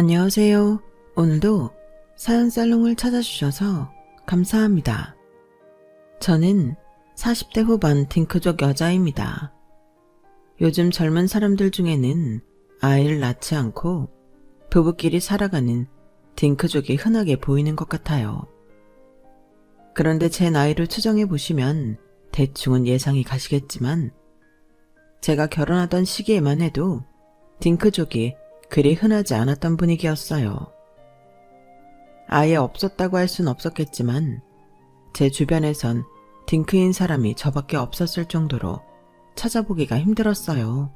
안녕하세요. 오늘도 사연 살롱을 찾아주셔서 감사합니다. 저는 40대 후반 딩크족 여자입니다. 요즘 젊은 사람들 중에는 아이를 낳지 않고 부부끼리 살아가는 딩크족이 흔하게 보이는 것 같아요. 그런데 제 나이를 추정해 보시면 대충은 예상이 가시겠지만 제가 결혼하던 시기에만 해도 딩크족이 그리 흔하지 않았던 분위기였어요. 아예 없었다고 할 순 없었겠지만 제 주변에선 딩크인 사람이 저밖에 없었을 정도로 찾아보기가 힘들었어요.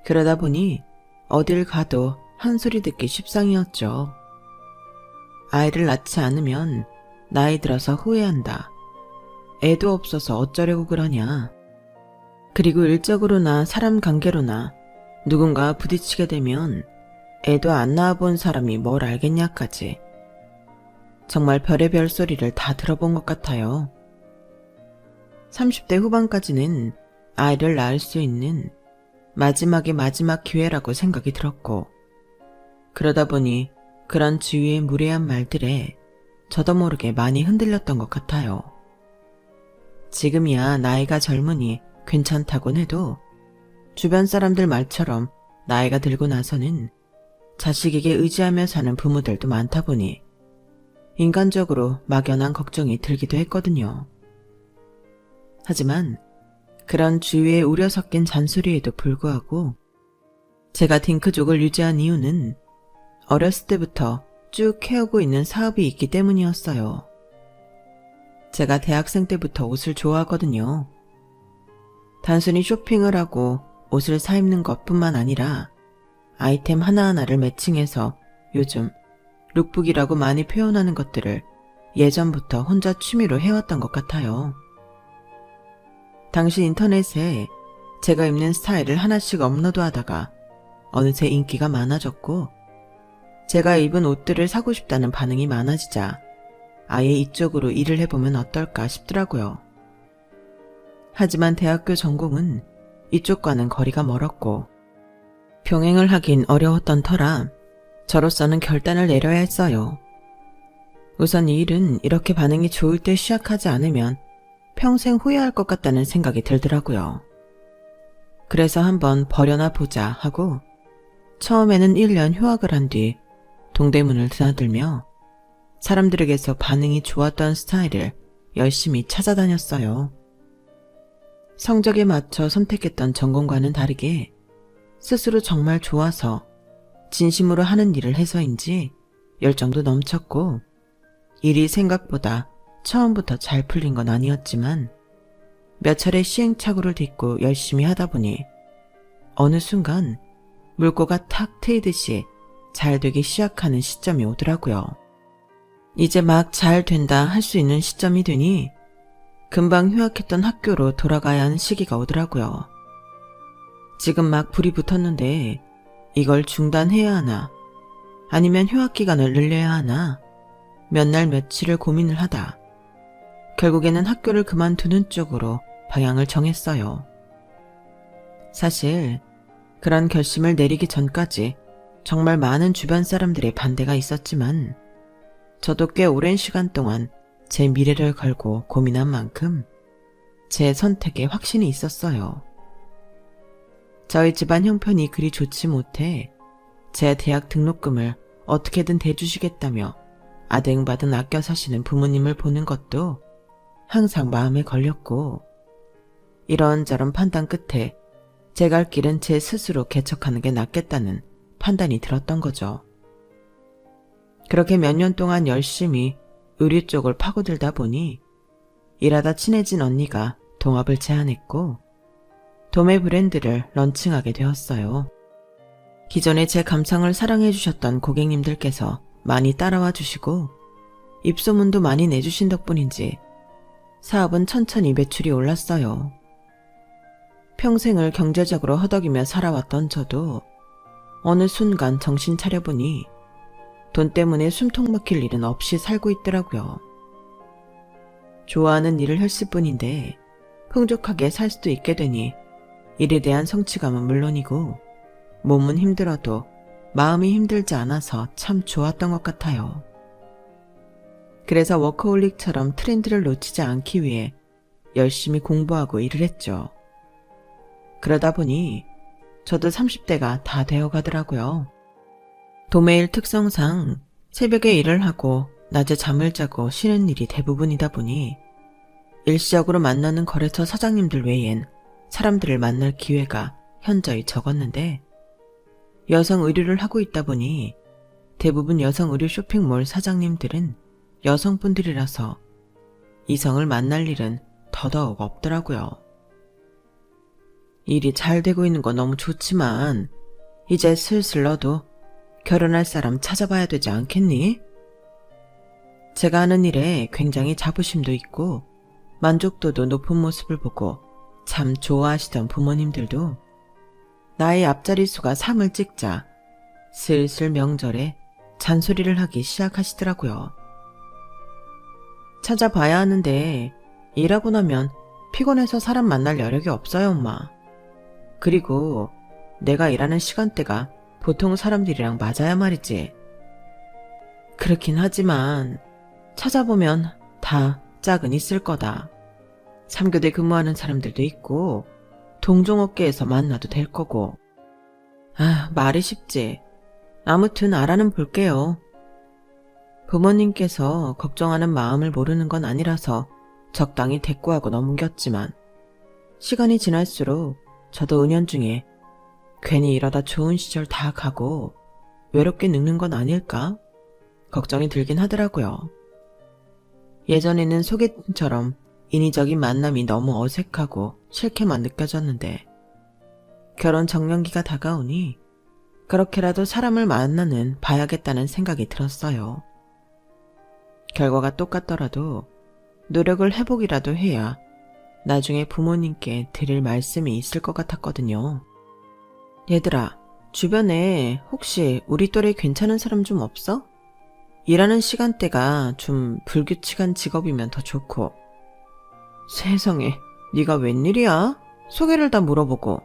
그러다 보니 어딜 가도 한 소리 듣기 십상이었죠. 아이를 낳지 않으면 나이 들어서 후회한다. 애도 없어서 어쩌려고 그러냐. 그리고 일적으로나 사람 관계로나 누군가 부딪히게 되면 애도 안 낳아본 사람이 뭘 알겠냐까지 정말 별의별 소리를 다 들어본 것 같아요. 30대 후반까지는 아이를 낳을 수 있는 마지막의 마지막 기회라고 생각이 들었고 그러다 보니 그런 주위의 무례한 말들에 저도 모르게 많이 흔들렸던 것 같아요. 지금이야 나이가 젊으니 괜찮다곤 해도 주변 사람들 말처럼 나이가 들고 나서는 자식에게 의지하며 사는 부모들도 많다 보니 인간적으로 막연한 걱정이 들기도 했거든요. 하지만 그런 주위의 우려 섞인 잔소리에도 불구하고 제가 딩크족을 유지한 이유는 어렸을 때부터 쭉 해오고 있는 사업이 있기 때문이었어요. 제가 대학생 때부터 옷을 좋아하거든요. 단순히 쇼핑을 하고 옷을 사 입는 것뿐만 아니라 아이템 하나하나를 매칭해서 요즘 룩북이라고 많이 표현하는 것들을 예전부터 혼자 취미로 해왔던 것 같아요. 당시 인터넷에 제가 입는 스타일을 하나씩 업로드하다가 어느새 인기가 많아졌고 제가 입은 옷들을 사고 싶다는 반응이 많아지자 아예 이쪽으로 일을 해보면 어떨까 싶더라고요. 하지만 대학교 전공은 이쪽과는 거리가 멀었고 병행을 하긴 어려웠던 터라 저로서는 결단을 내려야 했어요. 우선 이 일은 이렇게 반응이 좋을 때 시작하지 않으면 평생 후회할 것 같다는 생각이 들더라고요. 그래서 한번 버려나 보자 하고 처음에는 1년 휴학을 한 뒤 동대문을 드나들며 사람들에게서 반응이 좋았던 스타일을 열심히 찾아다녔어요. 성적에 맞춰 선택했던 전공과는 다르게 스스로 정말 좋아서 진심으로 하는 일을 해서인지 열정도 넘쳤고 일이 생각보다 처음부터 잘 풀린 건 아니었지만 몇 차례 시행착오를 딛고 열심히 하다 보니 어느 순간 물꼬가 탁 트이듯이 잘 되기 시작하는 시점이 오더라고요. 이제 막 잘 된다 할 수 있는 시점이 되니 금방 휴학했던 학교로 돌아가야 하는 시기가 오더라고요. 지금 막 불이 붙었는데 이걸 중단해야 하나 아니면 휴학 기간을 늘려야 하나 몇 날 며칠을 고민을 하다 결국에는 학교를 그만두는 쪽으로 방향을 정했어요. 사실 그런 결심을 내리기 전까지 정말 많은 주변 사람들의 반대가 있었지만 저도 꽤 오랜 시간 동안 제 미래를 걸고 고민한 만큼 제 선택에 확신이 있었어요. 저희 집안 형편이 그리 좋지 못해 제 대학 등록금을 어떻게든 대주시겠다며 아등바등 아껴 사시는 부모님을 보는 것도 항상 마음에 걸렸고 이런저런 판단 끝에 제 갈 길은 제 스스로 개척하는 게 낫겠다는 판단이 들었던 거죠. 그렇게 몇 년 동안 열심히 의류 쪽을 파고들다 보니 일하다 친해진 언니가 동업을 제안했고 도매 브랜드를 런칭하게 되었어요. 기존에 제 감상을 사랑해 주셨던 고객님들께서 많이 따라와 주시고 입소문도 많이 내주신 덕분인지 사업은 천천히 매출이 올랐어요. 평생을 경제적으로 허덕이며 살아왔던 저도 어느 순간 정신 차려보니 돈 때문에 숨통 막힐 일은 없이 살고 있더라고요. 좋아하는 일을 했을 뿐인데 풍족하게 살 수도 있게 되니 일에 대한 성취감은 물론이고 몸은 힘들어도 마음이 힘들지 않아서 참 좋았던 것 같아요. 그래서 워커홀릭처럼 트렌드를 놓치지 않기 위해 열심히 공부하고 일을 했죠. 그러다 보니 저도 30대가 다 되어 가더라고요. 도매일 특성상 새벽에 일을 하고 낮에 잠을 자고 쉬는 일이 대부분이다 보니 일시적으로 만나는 거래처 사장님들 외엔 사람들을 만날 기회가 현저히 적었는데, 여성 의류를 하고 있다 보니 대부분 여성 의류 쇼핑몰 사장님들은 여성분들이라서 이성을 만날 일은 더더욱 없더라고요. 일이 잘 되고 있는 건 너무 좋지만 이제 슬슬 너도 결혼할 사람 찾아봐야 되지 않겠니? 제가 하는 일에 굉장히 자부심도 있고 만족도도 높은 모습을 보고 참 좋아하시던 부모님들도 나의 앞자리 수가 3을 찍자 슬슬 명절에 잔소리를 하기 시작하시더라고요. 찾아봐야 하는데 일하고 나면 피곤해서 사람 만날 여력이 없어요, 엄마. 그리고 내가 일하는 시간대가 보통 사람들이랑 맞아야 말이지. 그렇긴 하지만 찾아보면 다 짝은 있을 거다. 3교대 근무하는 사람들도 있고 동종업계에서 만나도 될 거고. 말이 쉽지. 아무튼 알아는 볼게요. 부모님께서 걱정하는 마음을 모르는 건 아니라서 적당히 대꾸하고 넘겼지만 시간이 지날수록 저도 은연중에 괜히 이러다 좋은 시절 다 가고 외롭게 늙는 건 아닐까? 걱정이 들긴 하더라고요. 예전에는 소개팅처럼 인위적인 만남이 너무 어색하고 싫게만 느껴졌는데 결혼 정년기가 다가오니 그렇게라도 사람을 만나는 봐야겠다는 생각이 들었어요. 결과가 똑같더라도 노력을 해보기라도 해야 나중에 부모님께 드릴 말씀이 있을 것 같았거든요. 얘들아, 주변에 혹시 우리 또래 괜찮은 사람 좀 없어? 일하는 시간대가 좀 불규칙한 직업이면 더 좋고. 세상에, 네가 웬일이야? 소개를 다 물어보고.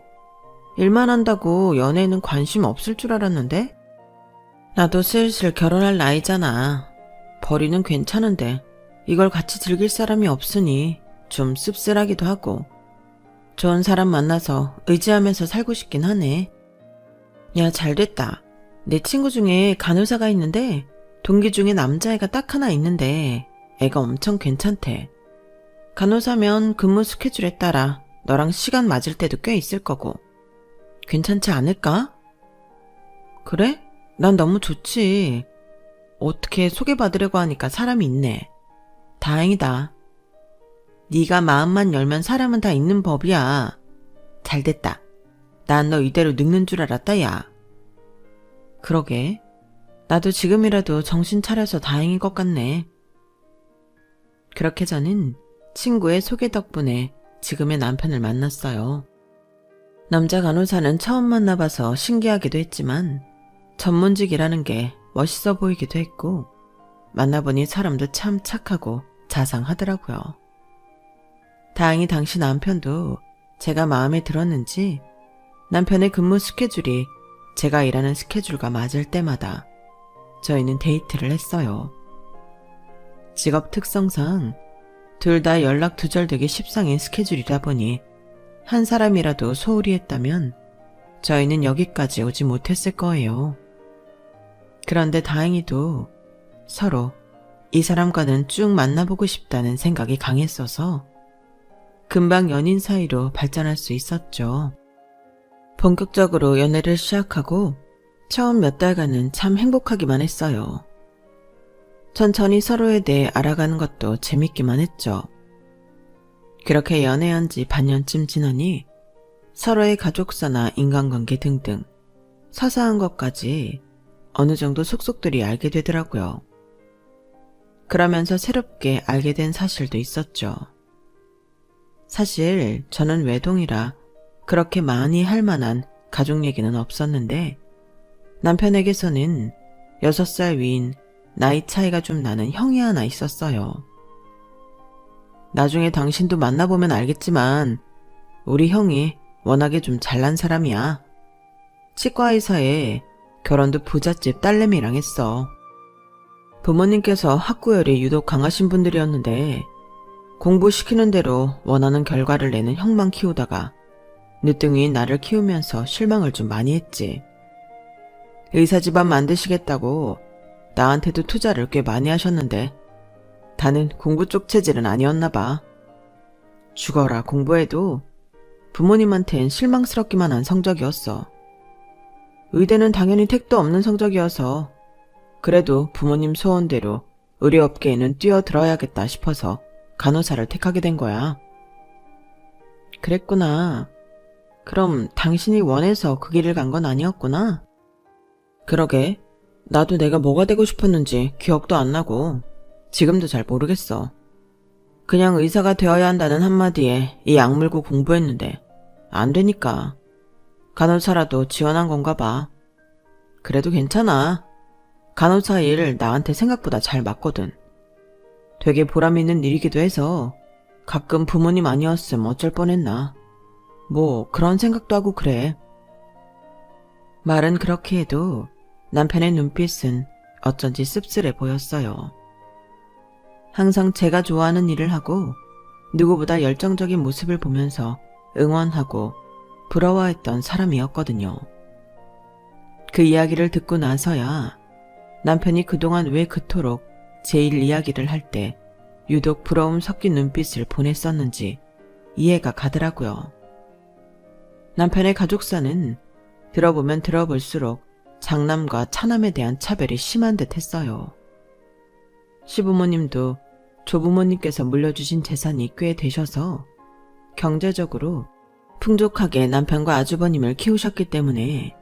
일만 한다고 연애에는 관심 없을 줄 알았는데? 나도 슬슬 결혼할 나이잖아. 벌이는 괜찮은데 이걸 같이 즐길 사람이 없으니 좀 씁쓸하기도 하고 좋은 사람 만나서 의지하면서 살고 싶긴 하네. 야, 잘됐다. 내 친구 중에 간호사가 있는데 동기 중에 남자애가 딱 하나 있는데 애가 엄청 괜찮대. 간호사면 근무 스케줄에 따라 너랑 시간 맞을 때도 꽤 있을 거고 괜찮지 않을까? 그래? 난 너무 좋지. 어떻게 소개받으려고 하니까 사람이 있네. 다행이다. 네가 마음만 열면 사람은 다 있는 법이야. 잘됐다. 난 너 이대로 늙는 줄 알았다, 야. 그러게. 나도 지금이라도 정신 차려서 다행인 것 같네. 그렇게 저는 친구의 소개 덕분에 지금의 남편을 만났어요. 남자 간호사는 처음 만나봐서 신기하기도 했지만 전문직이라는 게 멋있어 보이기도 했고 만나보니 사람도 참 착하고 자상하더라고요. 다행히 당시 남편도 제가 마음에 들었는지 남편의 근무 스케줄이 제가 일하는 스케줄과 맞을 때마다 저희는 데이트를 했어요. 직업 특성상 둘 다 연락 두절되기 십상인 스케줄이다 보니 한 사람이라도 소홀히 했다면 저희는 여기까지 오지 못했을 거예요. 그런데 다행히도 서로 이 사람과는 쭉 만나보고 싶다는 생각이 강했어서 금방 연인 사이로 발전할 수 있었죠. 본격적으로 연애를 시작하고 처음 몇 달간은 참 행복하기만 했어요. 천천히 서로에 대해 알아가는 것도 재밌기만 했죠. 그렇게 연애한 지 반년쯤 지나니 서로의 가족사나 인간관계 등등 사소한 것까지 어느 정도 속속들이 알게 되더라고요. 그러면서 새롭게 알게 된 사실도 있었죠. 사실 저는 외동이라 그렇게 많이 할 만한 가족 얘기는 없었는데 남편에게서는 6살 위인 나이 차이가 좀 나는 형이 하나 있었어요. 나중에 당신도 만나보면 알겠지만 우리 형이 워낙에 좀 잘난 사람이야. 치과 의사에 결혼도 부잣집 딸내미랑 했어. 부모님께서 학구열이 유독 강하신 분들이었는데 공부시키는 대로 원하는 결과를 내는 형만 키우다가 늦둥이인 나를 키우면서 실망을 좀 많이 했지. 의사 집안 만드시겠다고 나한테도 투자를 꽤 많이 하셨는데 다는 공부 쪽 체질은 아니었나 봐. 죽어라 공부해도 부모님한텐 실망스럽기만 한 성적이었어. 의대는 당연히 택도 없는 성적이어서 그래도 부모님 소원대로 의료업계에는 뛰어들어야겠다 싶어서 간호사를 택하게 된 거야. 그랬구나. 그럼 당신이 원해서 그 길을 간 건 아니었구나? 그러게. 나도 내가 뭐가 되고 싶었는지 기억도 안 나고 지금도 잘 모르겠어. 그냥 의사가 되어야 한다는 한마디에 이 악물고 공부했는데 안 되니까 간호사라도 지원한 건가 봐. 그래도 괜찮아. 간호사 일 나한테 생각보다 잘 맞거든. 되게 보람 있는 일이기도 해서 가끔 부모님 아니었음 어쩔 뻔했나. 뭐 그런 생각도 하고 그래. 말은 그렇게 해도 남편의 눈빛은 어쩐지 씁쓸해 보였어요. 항상 제가 좋아하는 일을 하고 누구보다 열정적인 모습을 보면서 응원하고 부러워했던 사람이었거든요. 그 이야기를 듣고 나서야 남편이 그동안 왜 그토록 제 일 이야기를 할 때 유독 부러움 섞인 눈빛을 보냈었는지 이해가 가더라고요. 남편의 가족사는 들어보면 들어볼수록 장남과 차남에 대한 차별이 심한 듯 했어요. 시부모님도 조부모님께서 물려주신 재산이 꽤 되셔서 경제적으로 풍족하게 남편과 아주버님을 키우셨기 때문에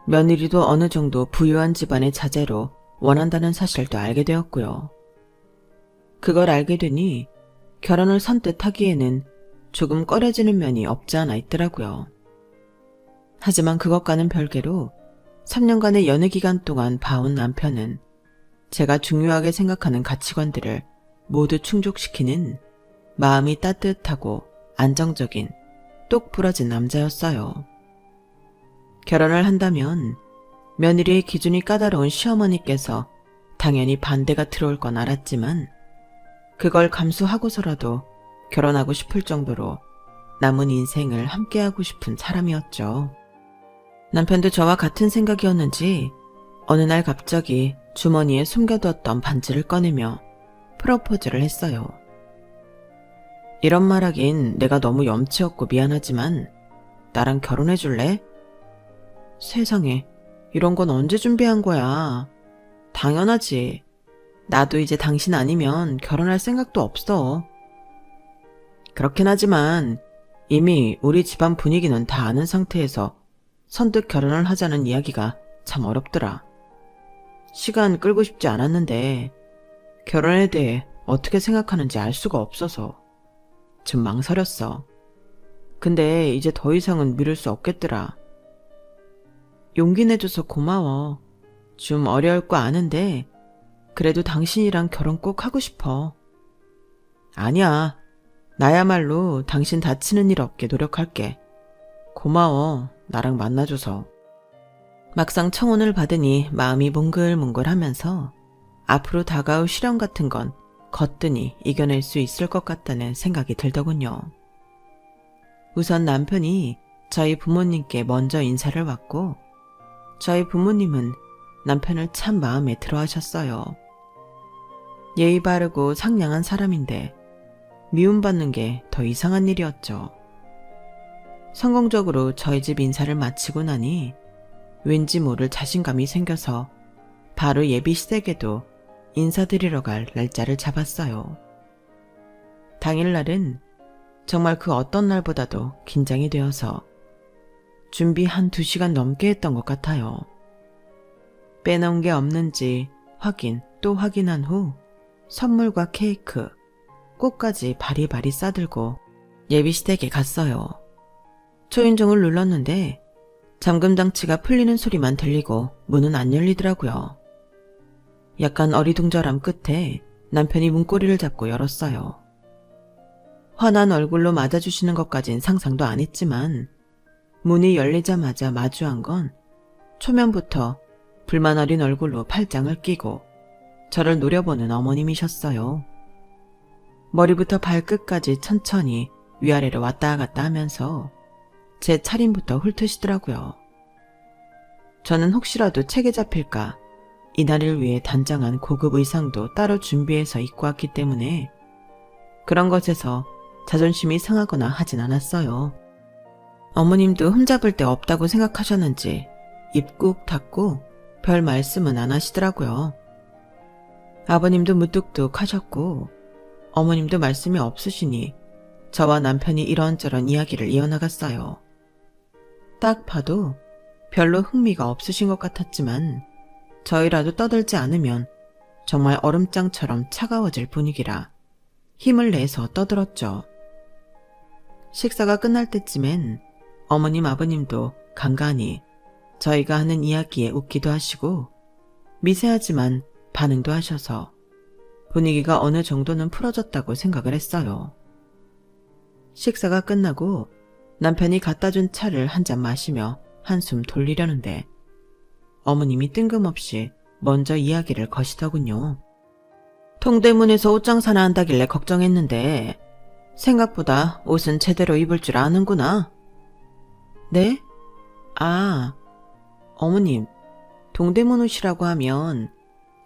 며느리도 어느 정도 부유한 집안의 자제로 원한다는 사실도 알게 되었고요. 그걸 알게 되니 결혼을 선뜻 하기에는 조금 꺼려지는 면이 없지 않아 있더라고요. 하지만 그것과는 별개로 3년간의 연애 기간 동안 봐온 남편은 제가 중요하게 생각하는 가치관들을 모두 충족시키는 마음이 따뜻하고 안정적인 똑 부러진 남자였어요. 결혼을 한다면 며느리의 기준이 까다로운 시어머니께서 당연히 반대가 들어올 건 알았지만 그걸 감수하고서라도 결혼하고 싶을 정도로 남은 인생을 함께하고 싶은 사람이었죠. 남편도 저와 같은 생각이었는지 어느 날 갑자기 주머니에 숨겨두었던 반지를 꺼내며 프로포즈를 했어요. 이런 말하긴 내가 너무 염치 없고 미안하지만 나랑 결혼해 줄래? 세상에, 이런 건 언제 준비한 거야. 당연하지. 나도 이제 당신 아니면 결혼할 생각도 없어. 그렇긴 하지만 이미 우리 집안 분위기는 다 아는 상태에서 선뜻 결혼을 하자는 이야기가 참 어렵더라. 시간 끌고 싶지 않았는데 결혼에 대해 어떻게 생각하는지 알 수가 없어서 좀 망설였어. 근데 이제 더 이상은 미룰 수 없겠더라. 용기 내줘서 고마워. 좀 어려울 거 아는데 그래도 당신이랑 결혼 꼭 하고 싶어. 아니야. 나야말로 당신 다치는 일 없게 노력할게. 고마워. 나랑 만나줘서. 막상 청혼을 받으니 마음이 몽글몽글하면서 앞으로 다가올 시련 같은 건 거뜬히 이겨낼 수 있을 것 같다는 생각이 들더군요. 우선 남편이 저희 부모님께 먼저 인사를 왔고 저희 부모님은 남편을 참 마음에 들어 하셨어요. 예의 바르고 상냥한 사람인데 미움받는 게 더 이상한 일이었죠. 성공적으로 저희 집 인사를 마치고 나니 왠지 모를 자신감이 생겨서 바로 예비 시댁에도 인사드리러 갈 날짜를 잡았어요. 당일날은 정말 그 어떤 날보다도 긴장이 되어서 준비 한 2시간 넘게 했던 것 같아요. 빼놓은 게 없는지 확인 또 확인한 후 선물과 케이크, 꽃까지 바리바리 싸들고 예비시댁에 갔어요. 초인종을 눌렀는데 잠금장치가 풀리는 소리만 들리고 문은 안 열리더라고요. 약간 어리둥절함 끝에 남편이 문고리를 잡고 열었어요. 환한 얼굴로 맞아주시는 것까진 상상도 안 했지만 문이 열리자마자 마주한 건 초면부터 불만 어린 얼굴로 팔짱을 끼고 저를 노려보는 어머님이셨어요. 머리부터 발끝까지 천천히 위아래로 왔다 갔다 하면서 제 차림부터 훑으시더라고요. 저는 혹시라도 책에 잡힐까 이날을 위해 단장한 고급 의상도 따로 준비해서 입고 왔기 때문에 그런 것에서 자존심이 상하거나 하진 않았어요. 어머님도 흠잡을 데 없다고 생각하셨는지 입 꾹 닫고 별 말씀은 안 하시더라고요. 아버님도 무뚝뚝 하셨고 어머님도 말씀이 없으시니 저와 남편이 이런저런 이야기를 이어나갔어요. 딱 봐도 별로 흥미가 없으신 것 같았지만 저희라도 떠들지 않으면 정말 얼음장처럼 차가워질 분위기라 힘을 내서 떠들었죠. 식사가 끝날 때쯤엔 어머님 아버님도 간간히 저희가 하는 이야기에 웃기도 하시고 미세하지만 반응도 하셔서 분위기가 어느 정도는 풀어졌다고 생각을 했어요. 식사가 끝나고 남편이 갖다 준 차를 한 잔 마시며 한숨 돌리려는데 어머님이 뜬금없이 먼저 이야기를 거시더군요. 통대문에서 옷 장사나 한다길래 걱정했는데 생각보다 옷은 제대로 입을 줄 아는구나. 네? 아, 어머님, 동대문 옷이라고 하면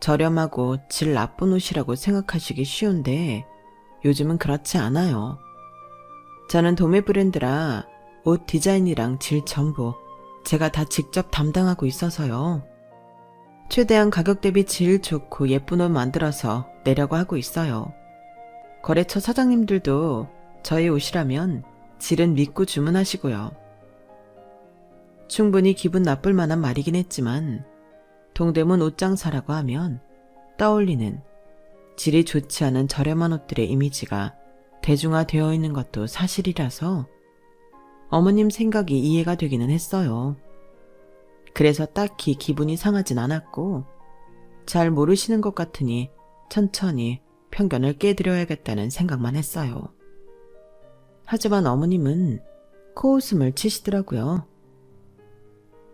저렴하고 질 나쁜 옷이라고 생각하시기 쉬운데 요즘은 그렇지 않아요. 저는 도매 브랜드라 옷 디자인이랑 질 전부 제가 다 직접 담당하고 있어서요. 최대한 가격 대비 질 좋고 예쁜 옷 만들어서 내려고 하고 있어요. 거래처 사장님들도 저희 옷이라면 질은 믿고 주문하시고요. 충분히 기분 나쁠 만한 말이긴 했지만 동대문 옷장사라고 하면 떠올리는 질이 좋지 않은 저렴한 옷들의 이미지가 대중화되어 있는 것도 사실이라서 어머님 생각이 이해가 되기는 했어요. 그래서 딱히 기분이 상하진 않았고 잘 모르시는 것 같으니 천천히 편견을 깨드려야겠다는 생각만 했어요. 하지만 어머님은 코웃음을 치시더라고요.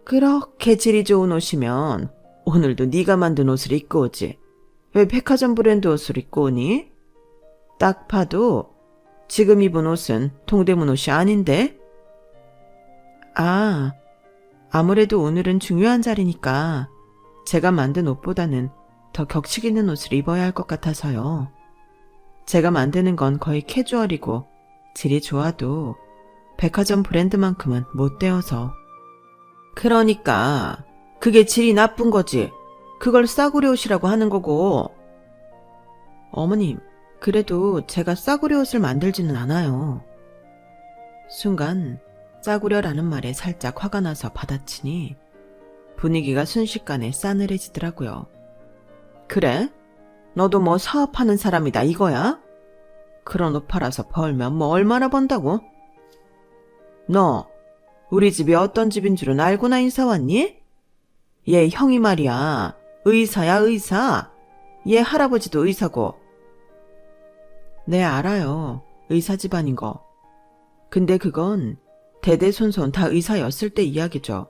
그렇게 질이 좋은 옷이면 오늘도 네가 만든 옷을 입고 오지. 왜 백화점 브랜드 옷을 입고 오니? 딱 봐도 지금 입은 옷은 동대문 옷이 아닌데? 아, 아무래도 오늘은 중요한 자리니까 제가 만든 옷보다는 더 격식 있는 옷을 입어야 할 것 같아서요. 제가 만드는 건 거의 캐주얼이고 질이 좋아도 백화점 브랜드만큼은 못 되어서. 그러니까 그게 질이 나쁜 거지. 그걸 싸구려 옷이라고 하는 거고. 어머님, 그래도 제가 싸구려 옷을 만들지는 않아요. 순간 싸구려라는 말에 살짝 화가 나서 받아치니 분위기가 순식간에 싸늘해지더라고요. 그래? 너도 뭐 사업하는 사람이다 이거야? 그런 옷 팔아서 벌면 뭐 얼마나 번다고? 너 우리 집이 어떤 집인 줄은 알고나 인사 왔니? 얘 형이 말이야. 의사야 의사. 얘 할아버지도 의사고. 네 알아요. 의사 집안인 거. 근데 그건 대대손손 다 의사였을 때 이야기죠.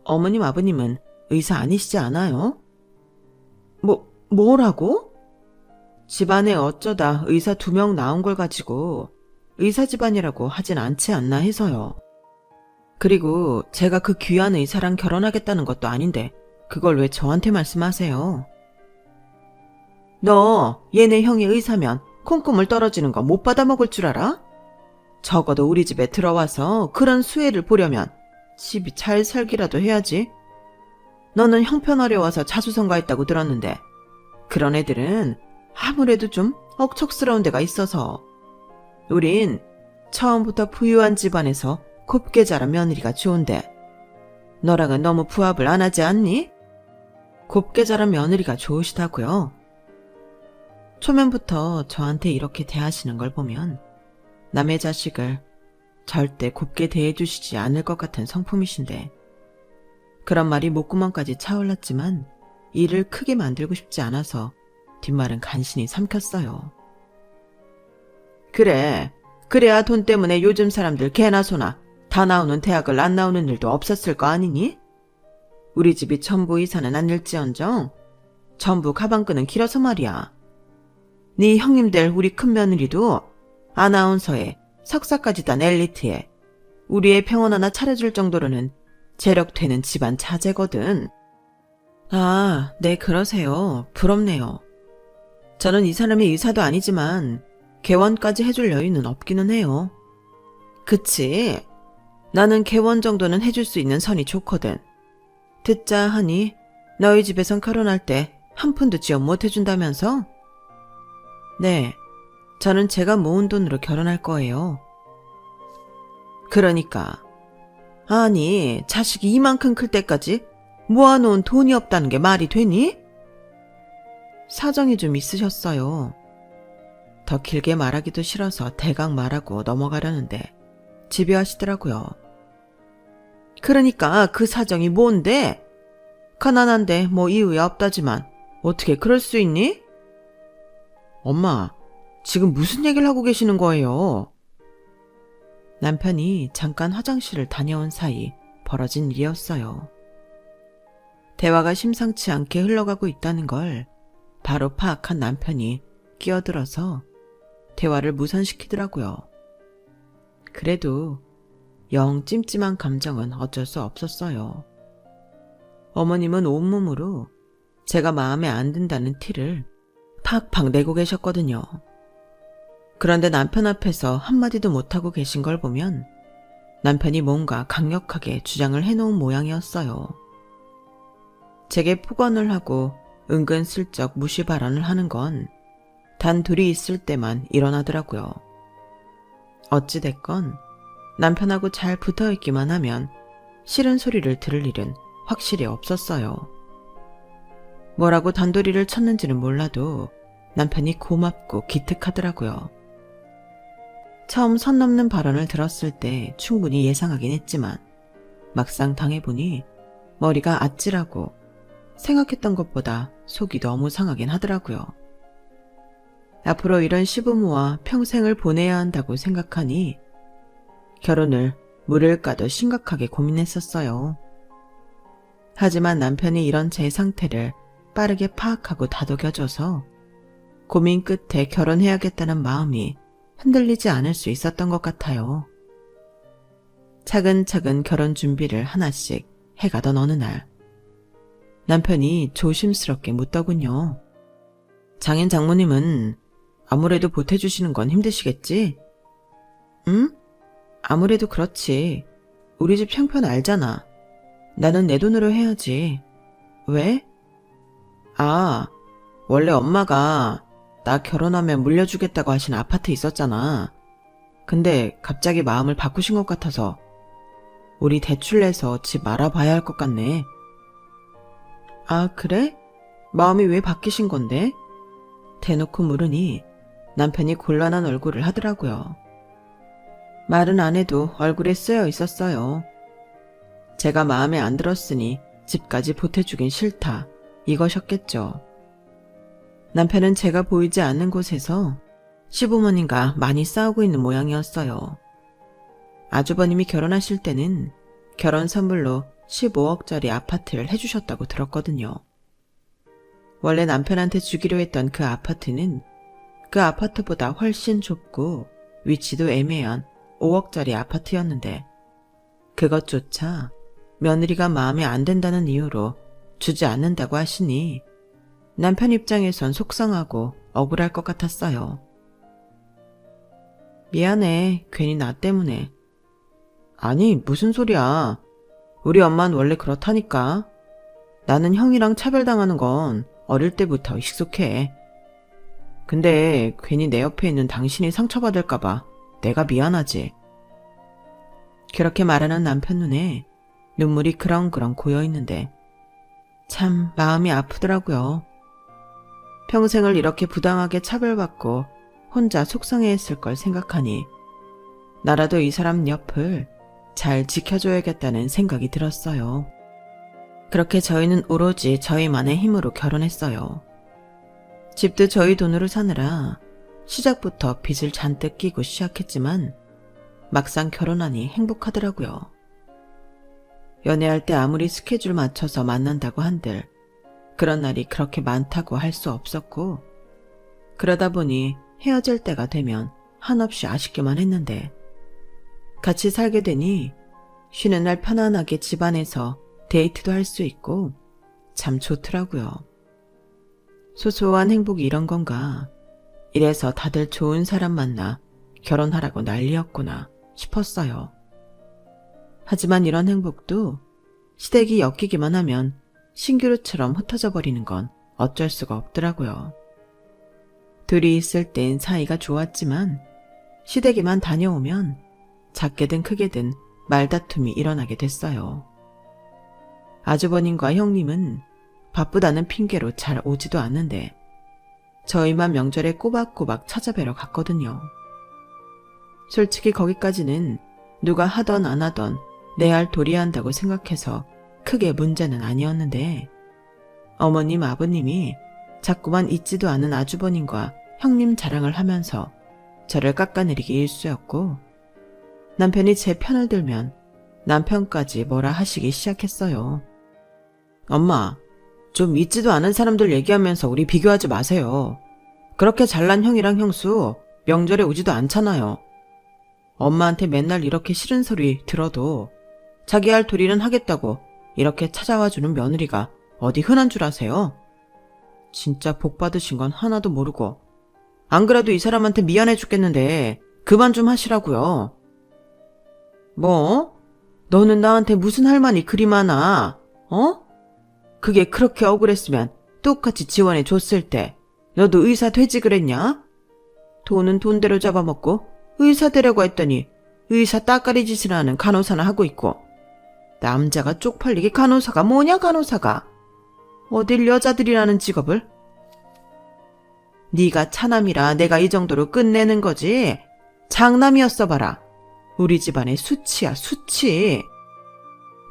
어머님 아버님은 의사 아니시지 않아요? 뭐라고? 집안에 어쩌다 의사 2명 나온 걸 가지고 의사 집안이라고 하진 않지 않나 해서요. 그리고 제가 그 귀한 의사랑 결혼하겠다는 것도 아닌데 그걸 왜 저한테 말씀하세요? 너 얘네 형이 의사면 콩고물 떨어지는 거 못 받아먹을 줄 알아? 적어도 우리 집에 들어와서 그런 수혜를 보려면 집이 잘 살기라도 해야지. 너는 형편 어려워서 자수성가했다고 들었는데 그런 애들은 아무래도 좀 억척스러운 데가 있어서. 우린 처음부터 부유한 집안에서 곱게 자란 며느리가 좋은데 너랑은 너무 부합을 안 하지 않니? 곱게 자란 며느리가 좋으시다고요? 초면부터 저한테 이렇게 대하시는 걸 보면 남의 자식을 절대 곱게 대해주시지 않을 것 같은 성품이신데 그런 말이 목구멍까지 차올랐지만 일을 크게 만들고 싶지 않아서 뒷말은 간신히 삼켰어요. 그래, 그래야 돈 때문에 요즘 사람들 개나 소나 다 나오는 대학을 안 나오는 일도 없었을 거 아니니? 우리 집이 전부 이사는 아닐지언정 전부 가방끈은 길어서 말이야. 네 형님들 우리 큰며느리도 아나운서에 석사까지 딴 엘리트에 우리의 병원 하나 차려줄 정도로는 재력되는 집안 자제거든. 아, 네 그러세요. 부럽네요. 저는 이 사람이 의사도 아니지만 개원까지 해줄 여유는 없기는 해요. 그치? 나는 개원 정도는 해줄 수 있는 선이 좋거든. 듣자 하니 너희 집에선 결혼할 때 한 푼도 지원 못 해준다면서? 네, 저는 제가 모은 돈으로 결혼할 거예요. 그러니까 아니 자식이 이만큼 클 때까지 모아놓은 돈이 없다는 게 말이 되니? 사정이 좀 있으셨어요. 더 길게 말하기도 싫어서 대강 말하고 넘어가려는데 집요하시더라고요. 그러니까 그 사정이 뭔데? 가난한데 뭐 이유야 없다지만 어떻게 그럴 수 있니? 엄마, 지금 무슨 얘기를 하고 계시는 거예요? 남편이 잠깐 화장실을 다녀온 사이 벌어진 일이었어요. 대화가 심상치 않게 흘러가고 있다는 걸 바로 파악한 남편이 끼어들어서 대화를 무산시키더라고요. 그래도 영 찜찜한 감정은 어쩔 수 없었어요. 어머님은 온몸으로 제가 마음에 안 든다는 티를 팍팍 내고 계셨거든요. 그런데 남편 앞에서 한마디도 못하고 계신 걸 보면 남편이 뭔가 강력하게 주장을 해놓은 모양이었어요. 제게 폭언을 하고 은근슬쩍 무시 발언을 하는 건 단 둘이 있을 때만 일어나더라고요. 어찌됐건 남편하고 잘 붙어있기만 하면 싫은 소리를 들을 일은 확실히 없었어요. 뭐라고 단도리를 쳤는지는 몰라도 남편이 고맙고 기특하더라고요. 처음 선 넘는 발언을 들었을 때 충분히 예상하긴 했지만 막상 당해보니 머리가 아찔하고 생각했던 것보다 속이 너무 상하긴 하더라고요. 앞으로 이런 시부모와 평생을 보내야 한다고 생각하니 결혼을 물을까도 심각하게 고민했었어요. 하지만 남편이 이런 제 상태를 빠르게 파악하고 다독여줘서 고민 끝에 결혼해야겠다는 마음이 흔들리지 않을 수 있었던 것 같아요. 차근차근 결혼 준비를 하나씩 해가던 어느 날 남편이 조심스럽게 묻더군요. 장인 장모님은 아무래도 보태주시는 건 힘드시겠지? 응? 아무래도 그렇지. 우리 집 형편 알잖아. 나는 내 돈으로 해야지. 왜? 아, 원래 엄마가 나 결혼하면 물려주겠다고 하신 아파트 있었잖아. 근데 갑자기 마음을 바꾸신 것 같아서 우리 대출 내서 집 알아봐야 할 것 같네. 아, 그래? 마음이 왜 바뀌신 건데? 대놓고 물으니 남편이 곤란한 얼굴을 하더라고요. 말은 안 해도 얼굴에 쓰여 있었어요. 제가 마음에 안 들었으니 집까지 보태주긴 싫다. 이거셨겠죠. 남편은 제가 보이지 않는 곳에서 시부모님과 많이 싸우고 있는 모양이었어요. 아주버님이 결혼하실 때는 결혼 선물로 15억짜리 아파트를 해주셨다고 들었거든요. 원래 남편한테 주기로 했던 그 아파트는 그 아파트보다 훨씬 좁고 위치도 애매한 5억짜리 아파트였는데 그것조차 며느리가 마음에 안 든다는 이유로 주지 않는다고 하시니 남편 입장에선 속상하고 억울할 것 같았어요. 미안해. 괜히 나 때문에. 아니, 무슨 소리야. 우리 엄마는 원래 그렇다니까. 나는 형이랑 차별당하는 건 어릴 때부터 익숙해. 근데 괜히 내 옆에 있는 당신이 상처받을까봐 내가 미안하지. 그렇게 말하는 남편 눈에 눈물이 그렁그렁 고여있는데 참 마음이 아프더라고요. 평생을 이렇게 부당하게 차별받고 혼자 속상해했을 걸 생각하니 나라도 이 사람 옆을 잘 지켜줘야겠다는 생각이 들었어요. 그렇게 저희는 오로지 저희만의 힘으로 결혼했어요. 집도 저희 돈으로 사느라 시작부터 빚을 잔뜩 끼고 시작했지만 막상 결혼하니 행복하더라고요. 연애할 때 아무리 스케줄 맞춰서 만난다고 한들 그런 날이 그렇게 많다고 할 수 없었고, 그러다 보니 헤어질 때가 되면 한없이 아쉽기만 했는데, 같이 살게 되니 쉬는 날 편안하게 집안에서 데이트도 할 수 있고 참 좋더라고요. 소소한 행복이 이런 건가. 이래서 다들 좋은 사람 만나 결혼하라고 난리였구나 싶었어요. 하지만 이런 행복도 시댁이 엮이기만 하면 신기루처럼 흩어져 버리는 건 어쩔 수가 없더라고요. 둘이 있을 땐 사이가 좋았지만 시댁에만 다녀오면 작게든 크게든 말다툼이 일어나게 됐어요. 아주버님과 형님은 바쁘다는 핑계로 잘 오지도 않는데 저희만 명절에 꼬박꼬박 찾아뵈러 갔거든요. 솔직히 거기까지는 누가 하던 안 하던 내 할 도리한다고 생각해서 크게 문제는 아니었는데, 어머님 아버님이 자꾸만 있지도 않은 아주버님과 형님 자랑을 하면서 저를 깎아내리기 일쑤였고, 남편이 제 편을 들면 남편까지 뭐라 하시기 시작했어요. 엄마, 좀 있지도 않은 사람들 얘기하면서 우리 비교하지 마세요. 그렇게 잘난 형이랑 형수 명절에 오지도 않잖아요. 엄마한테 맨날 이렇게 싫은 소리 들어도 자기 할 도리는 하겠다고 이렇게 찾아와주는 며느리가 어디 흔한 줄 아세요? 진짜 복 받으신 건 하나도 모르고, 안 그래도 이 사람한테 미안해 죽겠는데 그만 좀 하시라고요. 뭐? 너는 나한테 무슨 할 말이 그리 많아? 그게 그렇게 억울했으면 똑같이 지원해 줬을 때 너도 의사 되지 그랬냐? 돈은 돈대로 잡아먹고 의사 되려고 했더니 의사 따까리 짓을 하는 간호사나 하고 있고, 남자가 쪽팔리게 간호사가 뭐냐 간호사가. 어딜 여자들이라는 직업을? 네가 차남이라 내가 이 정도로 끝내는 거지. 장남이었어 봐라. 우리 집안의 수치야 수치.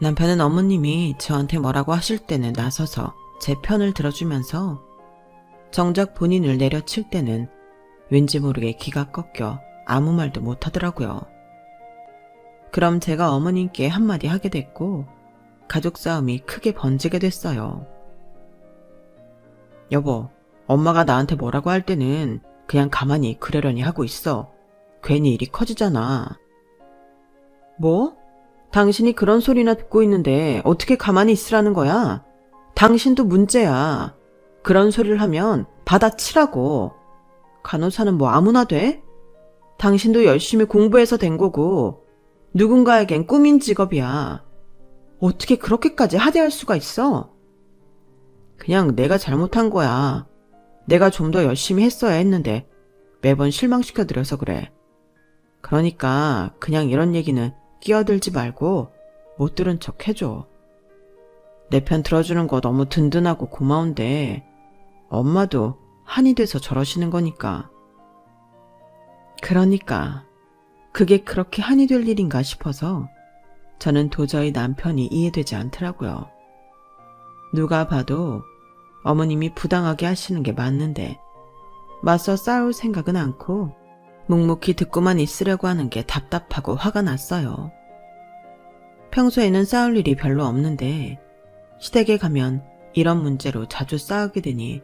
남편은 어머님이 저한테 뭐라고 하실 때는 나서서 제 편을 들어주면서 정작 본인을 내려칠 때는 왠지 모르게 기가 꺾여 아무 말도 못하더라고요. 그럼 제가 어머님께 한마디 하게 됐고 가족 싸움이 크게 번지게 됐어요. 여보, 엄마가 나한테 뭐라고 할 때는 그냥 가만히 그러려니 하고 있어. 괜히 일이 커지잖아. 뭐? 당신이 그런 소리나 듣고 있는데 어떻게 가만히 있으라는 거야? 당신도 문제야. 그런 소리를 하면 받아치라고. 간호사는 뭐 아무나 돼? 당신도 열심히 공부해서 된 거고 누군가에겐 꿈인 직업이야. 어떻게 그렇게까지 하대할 수가 있어? 그냥 내가 잘못한 거야. 내가 좀 더 열심히 했어야 했는데 매번 실망시켜드려서 그래. 그러니까 그냥 이런 얘기는 끼어들지 말고 못 들은 척 해줘. 내 편 들어주는 거 너무 든든하고 고마운데 엄마도 한이 돼서 저러시는 거니까. 그러니까 그게 그렇게 한이 될 일인가 싶어서 저는 도저히 남편이 이해되지 않더라고요. 누가 봐도 어머님이 부당하게 하시는 게 맞는데 맞서 싸울 생각은 않고 묵묵히 듣고만 있으려고 하는 게 답답하고 화가 났어요. 평소에는 싸울 일이 별로 없는데 시댁에 가면 이런 문제로 자주 싸우게 되니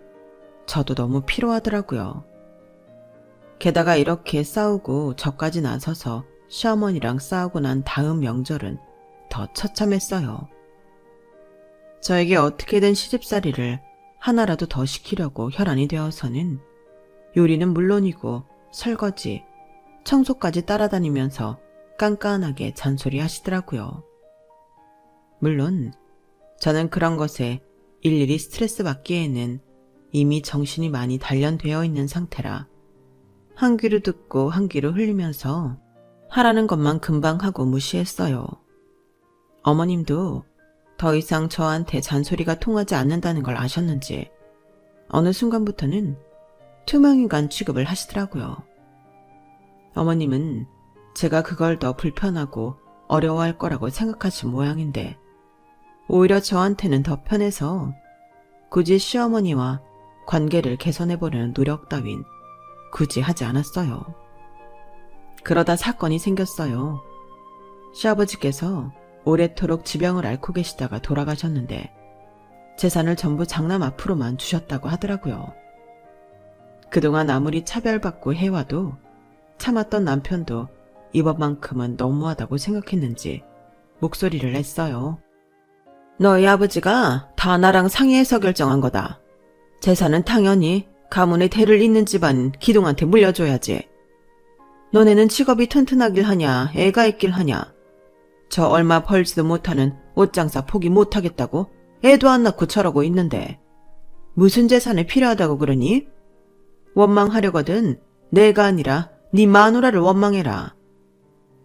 저도 너무 피로하더라고요. 게다가 이렇게 싸우고 저까지 나서서 시어머니랑 싸우고 난 다음 명절은 더 처참했어요. 저에게 어떻게든 시집살이를 하나라도 더 시키려고 혈안이 되어서는 요리는 물론이고 설거지, 청소까지 따라다니면서 깐깐하게 잔소리 하시더라고요. 물론 저는 그런 것에 일일이 스트레스 받기에는 이미 정신이 많이 단련되어 있는 상태라 한 귀로 듣고 한 귀로 흘리면서 하라는 것만 금방 하고 무시했어요. 어머님도 더 이상 저한테 잔소리가 통하지 않는다는 걸 아셨는지 어느 순간부터는 투명인간 취급을 하시더라고요. 어머님은 제가 그걸 더 불편하고 어려워할 거라고 생각하신 모양인데 오히려 저한테는 더 편해서 굳이 시어머니와 관계를 개선해보려는 노력 따윈 굳이 하지 않았어요. 그러다 사건이 생겼어요. 시아버지께서 오래도록 지병을 앓고 계시다가 돌아가셨는데 재산을 전부 장남 앞으로만 주셨다고 하더라고요. 그동안 아무리 차별받고 해와도 참았던 남편도 이번만큼은 너무하다고 생각했는지 목소리를 냈어요. 너희 아버지가 다 나랑 상의해서 결정한 거다. 재산은 당연히 가문의 대를 잇는 집안 기동한테 물려줘야지. 너네는 직업이 튼튼하길 하냐, 애가 있길 하냐. 저 얼마 벌지도 못하는 옷장사 포기 못하겠다고 애도 안 낳고 저러고 있는데 무슨 재산이 필요하다고 그러니? 원망하려거든 내가 아니라 네 마누라를 원망해라.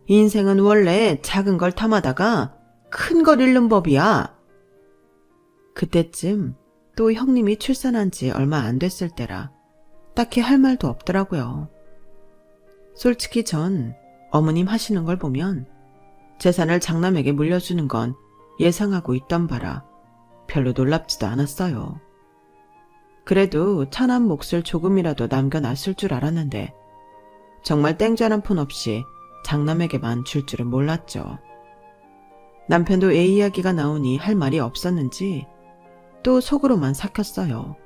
인생은 원래 작은 걸 탐하다가 큰 걸 잃는 법이야. 그때쯤 또 형님이 출산한 지 얼마 안 됐을 때라 딱히 할 말도 없더라고요. 솔직히 전 어머님 하시는 걸 보면 재산을 장남에게 물려주는 건 예상하고 있던 바라 별로 놀랍지도 않았어요. 그래도 차남 몫을 조금이라도 남겨놨을 줄 알았는데 정말 땡전 한 푼 없이 장남에게만 줄 줄은 몰랐죠. 남편도 애 이야기가 나오니 할 말이 없었는지 또 속으로만 삭혔어요.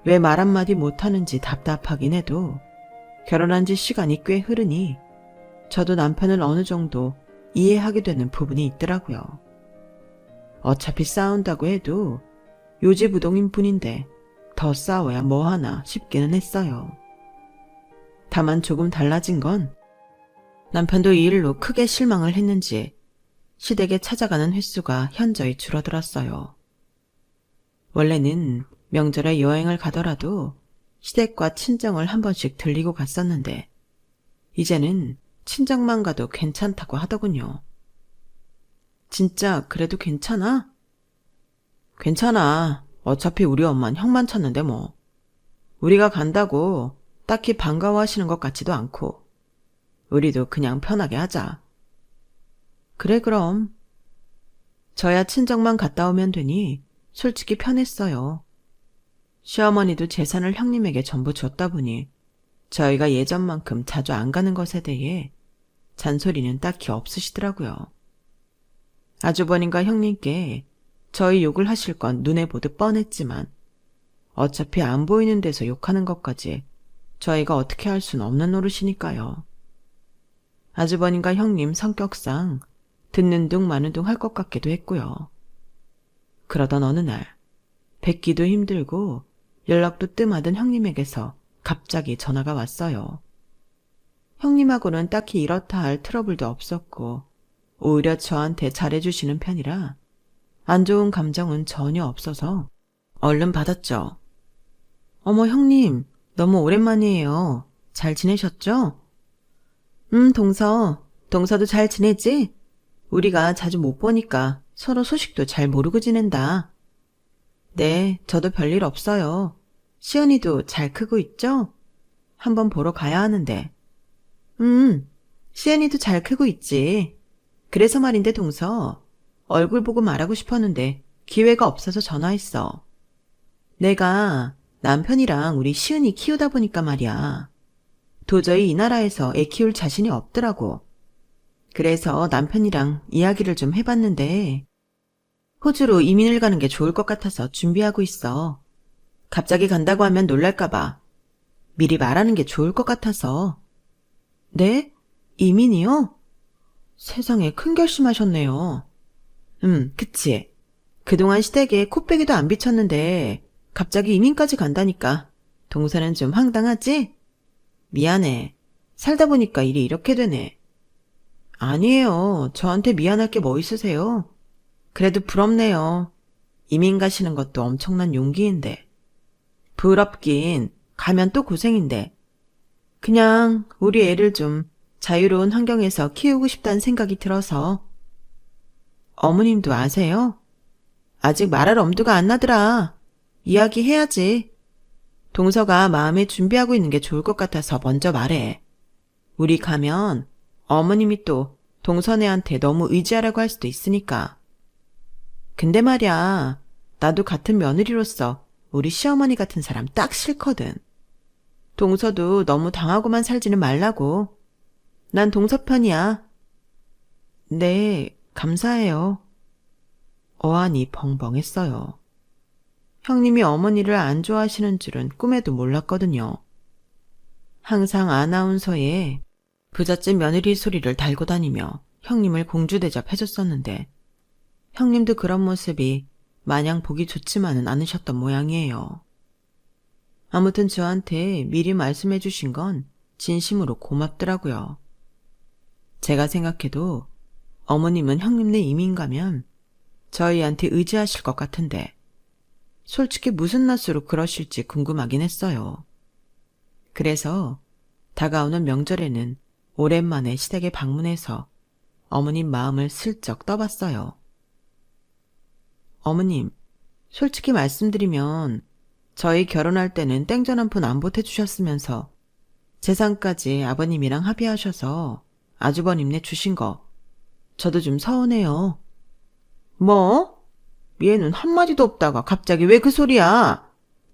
왜 말 한마디 못하는지 답답하긴 해도 결혼한 지 시간이 꽤 흐르니 저도 남편을 어느 정도 이해하게 되는 부분이 있더라고요. 어차피 싸운다고 해도 요지부동인 뿐인데 더 싸워야 뭐하나 싶기는 했어요. 다만 조금 달라진 건 남편도 이 일로 크게 실망을 했는지 시댁에 찾아가는 횟수가 현저히 줄어들었어요. 원래는 명절에 여행을 가더라도 시댁과 친정을 한 번씩 들리고 갔었는데 이제는 친정만 가도 괜찮다고 하더군요. 진짜 그래도 괜찮아? 괜찮아. 어차피 우리 엄만 형만 찾는데 뭐. 우리가 간다고 딱히 반가워하시는 것 같지도 않고 우리도 그냥 편하게 하자. 그래 그럼. 저야 친정만 갔다 오면 되니 솔직히 편했어요. 시어머니도 재산을 형님에게 전부 줬다 보니 저희가 예전만큼 자주 안 가는 것에 대해 잔소리는 딱히 없으시더라고요. 아주버님과 형님께 저희 욕을 하실 건 눈에 보듯 뻔했지만 어차피 안 보이는 데서 욕하는 것까지 저희가 어떻게 할 수는 없는 노릇이니까요. 아주버님과 형님 성격상 듣는 둥 마는 둥 할 것 같기도 했고요. 그러던 어느 날 뵙기도 힘들고 연락도 뜸하던 형님에게서 갑자기 전화가 왔어요. 형님하고는 딱히 이렇다 할 트러블도 없었고 오히려 저한테 잘해주시는 편이라 안 좋은 감정은 전혀 없어서 얼른 받았죠. 어머 형님, 너무 오랜만이에요. 잘 지내셨죠? 동서도 잘 지내지? 우리가 자주 못 보니까 서로 소식도 잘 모르고 지낸다. 네, 저도 별일 없어요. 시은이도 잘 크고 있죠? 한번 보러 가야 하는데. 시은이도 잘 크고 있지. 그래서 말인데 동서, 얼굴 보고 말하고 싶었는데 기회가 없어서 전화했어. 내가 남편이랑 우리 시은이 키우다 보니까 말이야. 도저히 이 나라에서 애 키울 자신이 없더라고. 그래서 남편이랑 이야기를 좀 해봤는데 호주로 이민을 가는 게 좋을 것 같아서 준비하고 있어. 갑자기 간다고 하면 놀랄까봐 미리 말하는 게 좋을 것 같아서. 네? 이민이요? 세상에 큰 결심하셨네요. 그치. 그동안 시댁에 코빼기도 안 비쳤는데 갑자기 이민까지 간다니까 동서는 좀 황당하지? 미안해. 살다 보니까 일이 이렇게 되네. 아니에요. 저한테 미안할 게 뭐 있으세요? 그래도 부럽네요. 이민 가시는 것도 엄청난 용기인데. 부럽긴 가면 또 고생인데. 그냥 우리 애를 좀 자유로운 환경에서 키우고 싶다는 생각이 들어서. 어머님도 아세요? 아직 말할 엄두가 안 나더라. 이야기해야지. 동서가 마음에 준비하고 있는 게 좋을 것 같아서 먼저 말해. 우리 가면 어머님이 또 동서네한테 너무 의지하라고 할 수도 있으니까. 근데 말야, 나도 같은 며느리로서 우리 시어머니 같은 사람 딱 싫거든. 동서도 너무 당하고만 살지는 말라고. 난 동서 편이야. 네, 감사해요. 어안이 벙벙했어요. 형님이 어머니를 안 좋아하시는 줄은 꿈에도 몰랐거든요. 항상 아나운서에 부잣집 며느리 소리를 달고 다니며 형님을 공주대접해줬었는데 형님도 그런 모습이 마냥 보기 좋지만은 않으셨던 모양이에요. 아무튼 저한테 미리 말씀해 주신 건 진심으로 고맙더라고요. 제가 생각해도 어머님은 형님네 이민 가면 저희한테 의지하실 것 같은데 솔직히 무슨 낯으로 그러실지 궁금하긴 했어요. 그래서 다가오는 명절에는 오랜만에 시댁에 방문해서 어머님 마음을 슬쩍 떠봤어요. 어머님, 솔직히 말씀드리면 저희 결혼할 때는 땡전 한 푼 안 보태주셨으면서 재산까지 아버님이랑 합의하셔서 아주버님네 주신 거 저도 좀 서운해요. 뭐? 얘는 한마디도 없다가 갑자기 왜 그 소리야?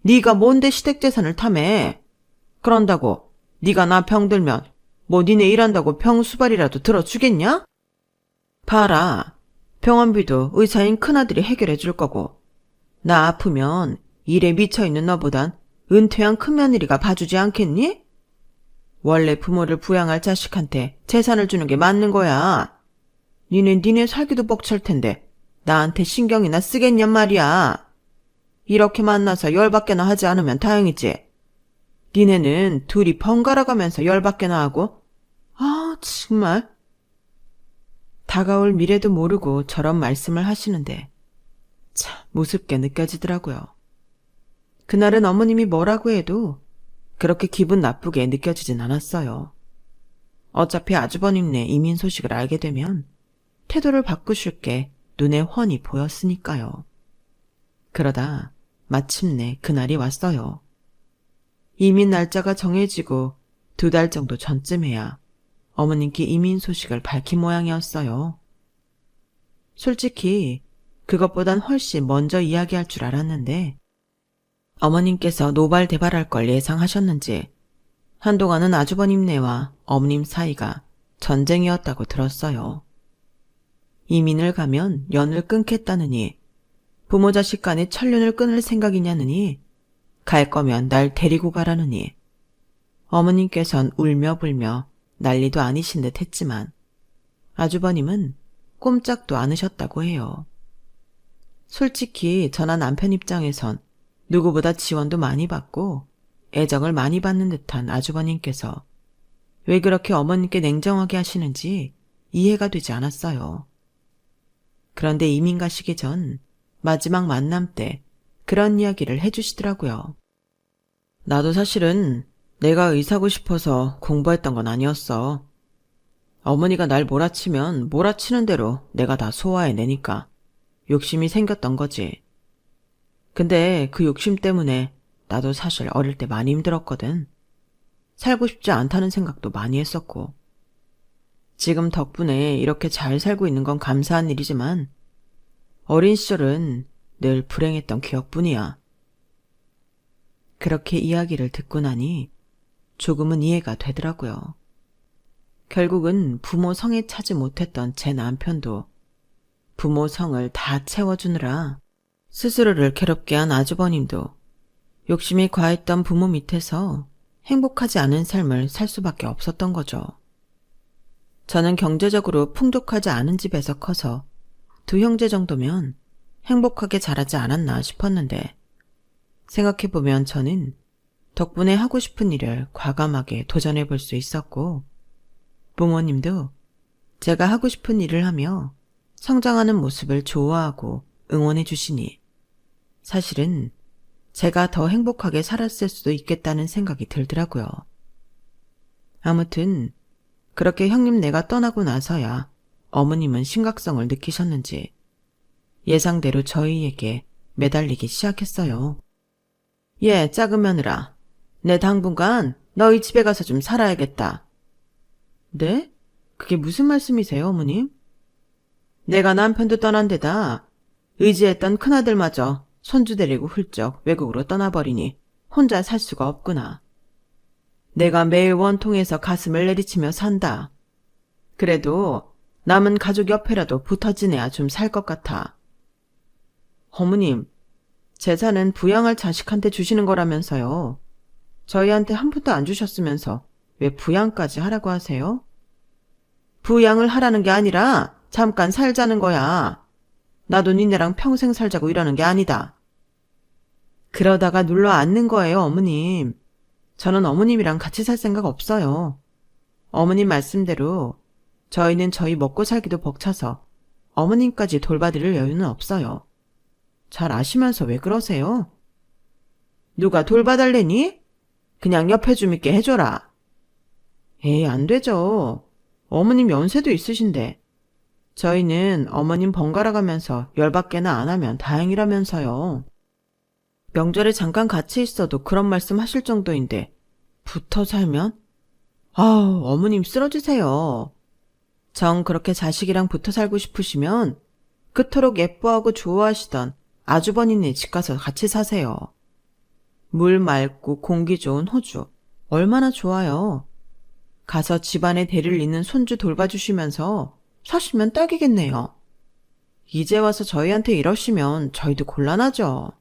네가 뭔데 시댁 재산을 탐해? 그런다고 네가 나 병들면 뭐 니네 일한다고 병수발이라도 들어주겠냐? 봐라. 병원비도 의사인 큰아들이 해결해 줄 거고 나 아프면 일에 미쳐있는 너보단 은퇴한 큰며느리가 봐주지 않겠니? 원래 부모를 부양할 자식한테 재산을 주는 게 맞는 거야. 니네 살기도 벅찰 텐데 나한테 신경이나 쓰겠냔 말이야. 이렇게 만나서 열받게나 하지 않으면 다행이지. 니네는 둘이 번갈아 가면서 열받게나 하고 정말. 다가올 미래도 모르고 저런 말씀을 하시는데 참 우습게 느껴지더라고요. 그날은 어머님이 뭐라고 해도 그렇게 기분 나쁘게 느껴지진 않았어요. 어차피 아주버님네 이민 소식을 알게 되면 태도를 바꾸실 게 눈에 훤히 보였으니까요. 그러다 마침내 그날이 왔어요. 이민 날짜가 정해지고 2달 정도 전쯤에야 어머님께 이민 소식을 밝힌 모양이었어요. 솔직히 그것보단 훨씬 먼저 이야기할 줄 알았는데 어머님께서 노발대발할 걸 예상하셨는지 한동안은 아주버님네와 어머님 사이가 전쟁이었다고 들었어요. 이민을 가면 연을 끊겠다느니 부모 자식 간에 천륜을 끊을 생각이냐느니 갈 거면 날 데리고 가라느니 어머님께선 울며 불며 난리도 아니신 듯 했지만 아주버님은 꼼짝도 않으셨다고 해요. 솔직히 저나 남편 입장에선 누구보다 지원도 많이 받고 애정을 많이 받는 듯한 아주버님께서 왜 그렇게 어머님께 냉정하게 하시는지 이해가 되지 않았어요. 그런데 이민 가시기 전 마지막 만남 때 그런 이야기를 해주시더라고요. 나도 사실은 내가 의사고 싶어서 공부했던 건 아니었어. 어머니가 날 몰아치면 몰아치는 대로 내가 다 소화해내니까 욕심이 생겼던 거지. 근데 그 욕심 때문에 나도 사실 어릴 때 많이 힘들었거든. 살고 싶지 않다는 생각도 많이 했었고. 지금 덕분에 이렇게 잘 살고 있는 건 감사한 일이지만 어린 시절은 늘 불행했던 기억뿐이야. 그렇게 이야기를 듣고 나니 조금은 이해가 되더라고요. 결국은 부모 성에 차지 못했던 제 남편도 부모 성을 다 채워주느라 스스로를 괴롭게 한 아주버님도 욕심이 과했던 부모 밑에서 행복하지 않은 삶을 살 수밖에 없었던 거죠. 저는 경제적으로 풍족하지 않은 집에서 커서 2 형제 정도면 행복하게 자라지 않았나 싶었는데 생각해보면 저는 덕분에 하고 싶은 일을 과감하게 도전해볼 수 있었고 부모님도 제가 하고 싶은 일을 하며 성장하는 모습을 좋아하고 응원해 주시니 사실은 제가 더 행복하게 살았을 수도 있겠다는 생각이 들더라고요. 아무튼 그렇게 형님네가 떠나고 나서야 어머님은 심각성을 느끼셨는지 예상대로 저희에게 매달리기 시작했어요. 예, 작은 며느라. 내 당분간 너희 집에 가서 좀 살아야겠다. 네? 그게 무슨 말씀이세요, 어머님? 내가 남편도 떠난 데다 의지했던 큰아들마저 손주 데리고 훌쩍 외국으로 떠나버리니 혼자 살 수가 없구나. 내가 매일 원통에서 가슴을 내리치며 산다. 그래도 남은 가족 옆에라도 붙어 지내야 좀 살 것 같아. 어머님, 재산은 부양할 자식한테 주시는 거라면서요. 저희한테 한 푼도 안 주셨으면서 왜 부양까지 하라고 하세요? 부양을 하라는 게 아니라 잠깐 살자는 거야. 나도 니네랑 평생 살자고 이러는 게 아니다. 그러다가 눌러 앉는 거예요, 어머님. 저는 어머님이랑 같이 살 생각 없어요. 어머님 말씀대로 저희는 저희 먹고 살기도 벅차서 어머님까지 돌봐드릴 여유는 없어요. 잘 아시면서 왜 그러세요? 누가 돌봐달래니? 그냥 옆에 좀 있게 해줘라. 에이, 안 되죠. 어머님 연세도 있으신데. 저희는 어머님 번갈아 가면서 열받게나 안 하면 다행이라면서요. 명절에 잠깐 같이 있어도 그런 말씀 하실 정도인데 붙어 살면? 아우, 어머님 쓰러지세요. 정 그렇게 자식이랑 붙어 살고 싶으시면 그토록 예뻐하고 좋아하시던 아주버니네 집 가서 같이 사세요. 물 맑고 공기 좋은 호주 얼마나 좋아요. 가서 집안에 대를 잇는 손주 돌봐주시면서 사시면 딱이겠네요. 이제 와서 저희한테 이러시면 저희도 곤란하죠.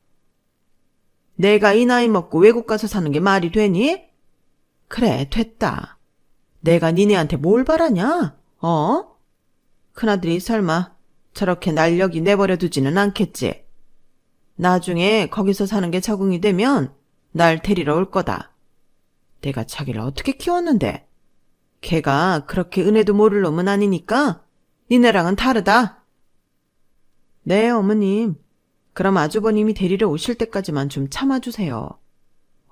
내가 이 나이 먹고 외국 가서 사는 게 말이 되니? 그래, 됐다. 내가 니네한테 뭘 바라냐? 큰아들이 설마 저렇게 날 여기 내버려 두지는 않겠지. 나중에 거기서 사는 게 적응이 되면 날 데리러 올 거다. 내가 자기를 어떻게 키웠는데? 걔가 그렇게 은혜도 모를 놈은 아니니까 니네랑은 다르다. 네, 어머님. 그럼 아주버님이 데리러 오실 때까지만 좀 참아주세요.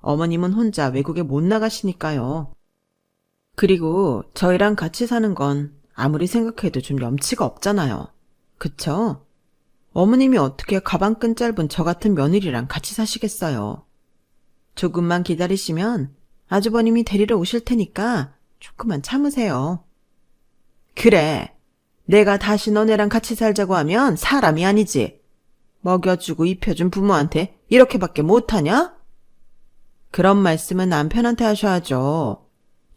어머님은 혼자 외국에 못 나가시니까요. 그리고 저희랑 같이 사는 건 아무리 생각해도 좀 염치가 없잖아요. 그쵸? 어머님이 어떻게 가방끈 짧은 저 같은 며느리랑 같이 사시겠어요. 조금만 기다리시면 아주버님이 데리러 오실 테니까 조금만 참으세요. 그래, 내가 다시 너네랑 같이 살자고 하면 사람이 아니지. 먹여주고 입혀준 부모한테 이렇게밖에 못하냐? 그런 말씀은 남편한테 하셔야죠.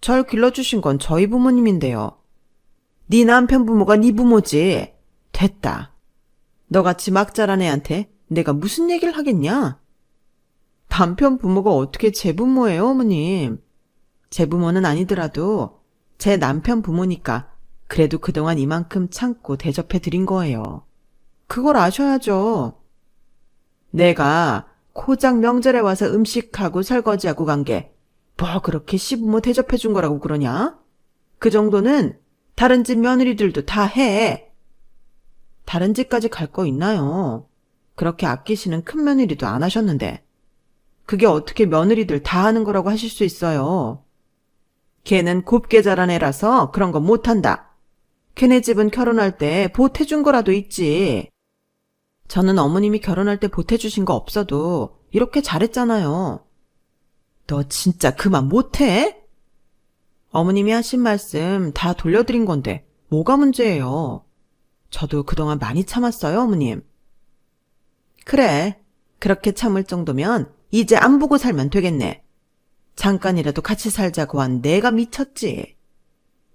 절 길러주신 건 저희 부모님인데요. 네 남편 부모가 네 부모지. 됐다. 너같이 막 자란 애한테 내가 무슨 얘기를 하겠냐? 남편 부모가 어떻게 제 부모예요, 어머님? 제 부모는 아니더라도 제 남편 부모니까 그래도 그동안 이만큼 참고 대접해 드린 거예요. 그걸 아셔야죠. 내가 고작 명절에 와서 음식하고 설거지하고 간 게 뭐 그렇게 시부모 대접해 준 거라고 그러냐? 그 정도는 다른 집 며느리들도 다 해. 다른 집까지 갈 거 있나요? 그렇게 아끼시는 큰 며느리도 안 하셨는데. 그게 어떻게 며느리들 다 하는 거라고 하실 수 있어요. 걔는 곱게 자란 애라서 그런 건 못한다. 걔네 집은 결혼할 때 보태준 거라도 있지. 저는 어머님이 결혼할 때 보태주신 거 없어도 이렇게 잘했잖아요. 너 진짜 그만 못해? 어머님이 하신 말씀 다 돌려드린 건데 뭐가 문제예요? 저도 그동안 많이 참았어요, 어머님. 그래, 그렇게 참을 정도면 이제 안 보고 살면 되겠네. 잠깐이라도 같이 살자고 한 내가 미쳤지.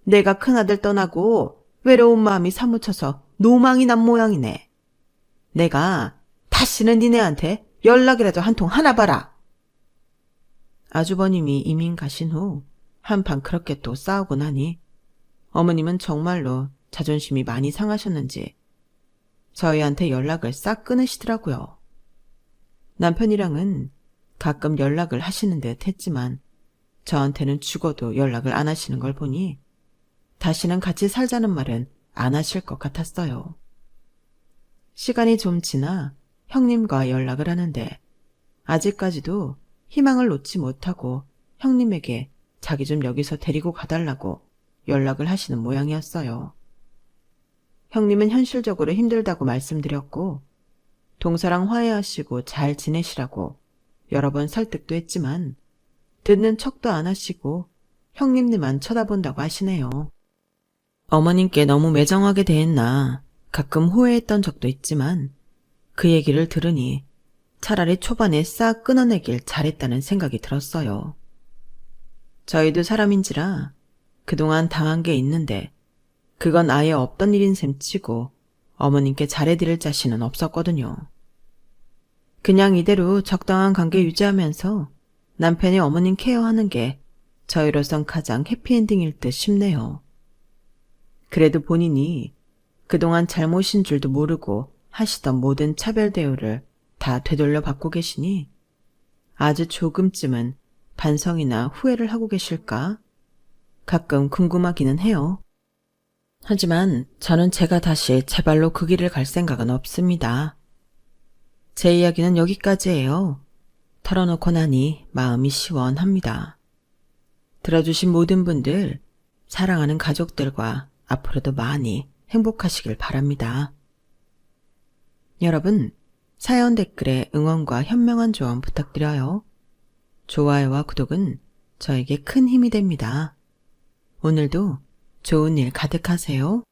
내가 큰아들 떠나고 외로운 마음이 사무쳐서 노망이 난 모양이네. 내가 다시는 니네한테 연락이라도 한 통 하나 봐라. 아주버님이 이민 가신 후 한판 그렇게 또 싸우고 나니 어머님은 정말로 자존심이 많이 상하셨는지 저희한테 연락을 싹 끊으시더라고요. 남편이랑은 가끔 연락을 하시는 듯 했지만 저한테는 죽어도 연락을 안 하시는 걸 보니 다시는 같이 살자는 말은 안 하실 것 같았어요. 시간이 좀 지나 형님과 연락을 하는데 아직까지도 희망을 놓지 못하고 형님에게 자기 좀 여기서 데리고 가달라고 연락을 하시는 모양이었어요. 형님은 현실적으로 힘들다고 말씀드렸고 동서랑 화해하시고 잘 지내시라고 여러 번 설득도 했지만 듣는 척도 안 하시고 형님들만 쳐다본다고 하시네요. 어머님께 너무 매정하게 대했나 가끔 후회했던 적도 있지만 그 얘기를 들으니 차라리 초반에 싹 끊어내길 잘했다는 생각이 들었어요. 저희도 사람인지라 그동안 당한 게 있는데 그건 아예 없던 일인 셈 치고 어머님께 잘해드릴 자신은 없었거든요. 그냥 이대로 적당한 관계 유지하면서 남편이 어머님 케어하는 게 저희로선 가장 해피엔딩일 듯 싶네요. 그래도 본인이 그동안 잘못인 줄도 모르고 하시던 모든 차별 대우를 다 되돌려 받고 계시니 아주 조금쯤은 반성이나 후회를 하고 계실까? 가끔 궁금하기는 해요. 하지만 저는 제가 다시 제 발로 그 길을 갈 생각은 없습니다. 제 이야기는 여기까지예요. 털어놓고 나니 마음이 시원합니다. 들어주신 모든 분들, 사랑하는 가족들과 앞으로도 많이 행복하시길 바랍니다. 여러분, 사연 댓글에 응원과 현명한 조언 부탁드려요. 좋아요와 구독은 저에게 큰 힘이 됩니다. 오늘도 좋은 일 가득하세요.